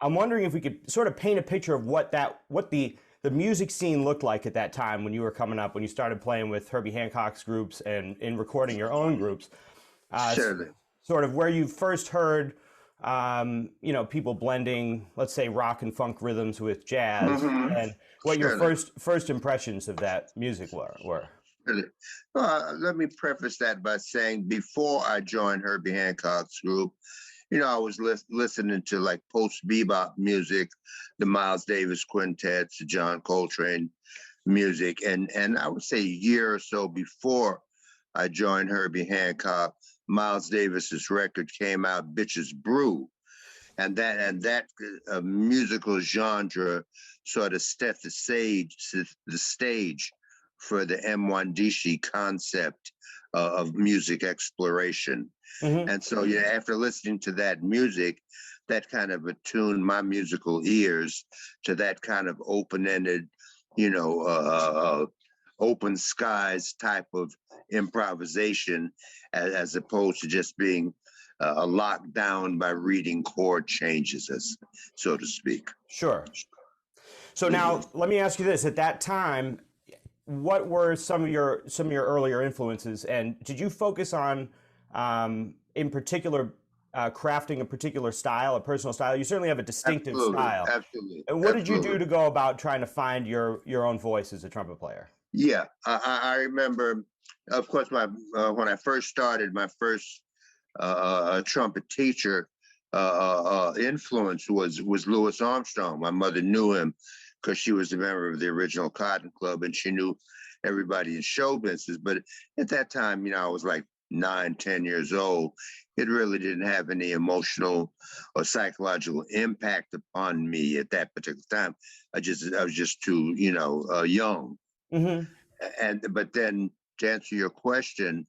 I'm wondering if we could sort of paint a picture of what the music scene looked like at that time when you were coming up, when you started playing with Herbie Hancock's groups and in recording your own groups. Uh, Surely. Sort of where you first heard, people blending, let's say, rock and funk rhythms with jazz, Mm-hmm. and what your Surely. first impressions of that music were. Really. Let me preface that by saying before I joined Herbie Hancock's group, I was listening to like post bebop music, the Miles Davis quintets, the John Coltrane music, and I would say a year or so before I joined Herbie Hancock, Miles Davis's record came out, "Bitches Brew," and that musical genre sort of set the stage for the M1DC concept of music exploration. Hmm. And so, after listening to that music, that kind of attuned my musical ears to that kind of open-ended, you know, uh, uh, open skies type of improvisation, as opposed to just being locked down by reading chord changes, as so to speak. Sure. So now let me ask you this: at that time, what were some of your earlier influences, and did you focus on, in particular, crafting a particular style, a personal style? You certainly have a distinctive Absolutely, style. absolutely, And what did you do absolutely. to go about trying to find your own voice as a trumpet player? Yeah, I remember, of course, my when I first started, my first trumpet teacher influence was Louis Armstrong. My mother knew him because she was a member of the original Cotton Club, and she knew everybody in show business. But at that time, I was like 9, 10 years old. It really didn't have any emotional or psychological impact upon me at that particular time. I was just too, young. Hmm. And but then to answer your question,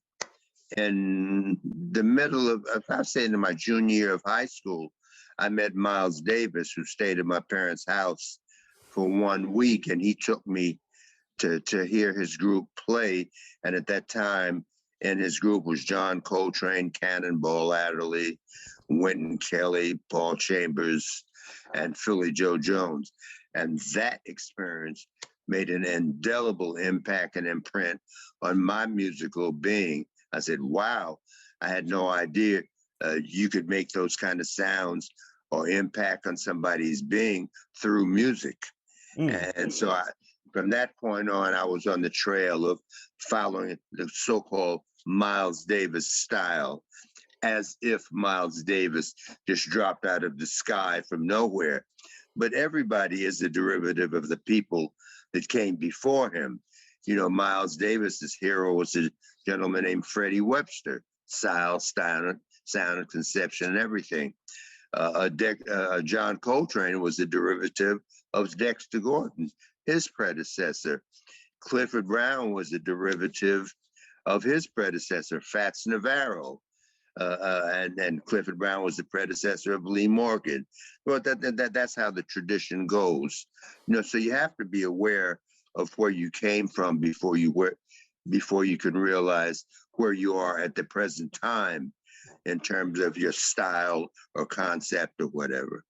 in the middle of, I'd say in my junior year of high school, I met Miles Davis, who stayed at my parents' house for 1 week, and he took me to hear his group play. And at that time, in his group was John Coltrane, Cannonball Adderley, Wynton Kelly, Paul Chambers, and Philly Joe Jones. And that experience made an indelible impact and imprint on my musical being. I said, wow, I had no idea you could make those kind of sounds or impact on somebody's being through music. Mm. And so from that point on, I was on the trail of following the so-called Miles Davis style, as if Miles Davis just dropped out of the sky from nowhere. But everybody is a derivative of the people that came before him. Miles Davis's hero was a gentleman named Freddie Webster, style, sound and conception and everything. John Coltrane was a derivative of Dexter Gordon, his predecessor. Clifford Brown was a derivative of his predecessor, Fats Navarro. And Clifford Brown was the predecessor of Lee Morgan. Well, that's how the tradition goes. So you have to be aware of where you came from before you can realize where you are at the present time in terms of your style or concept or whatever.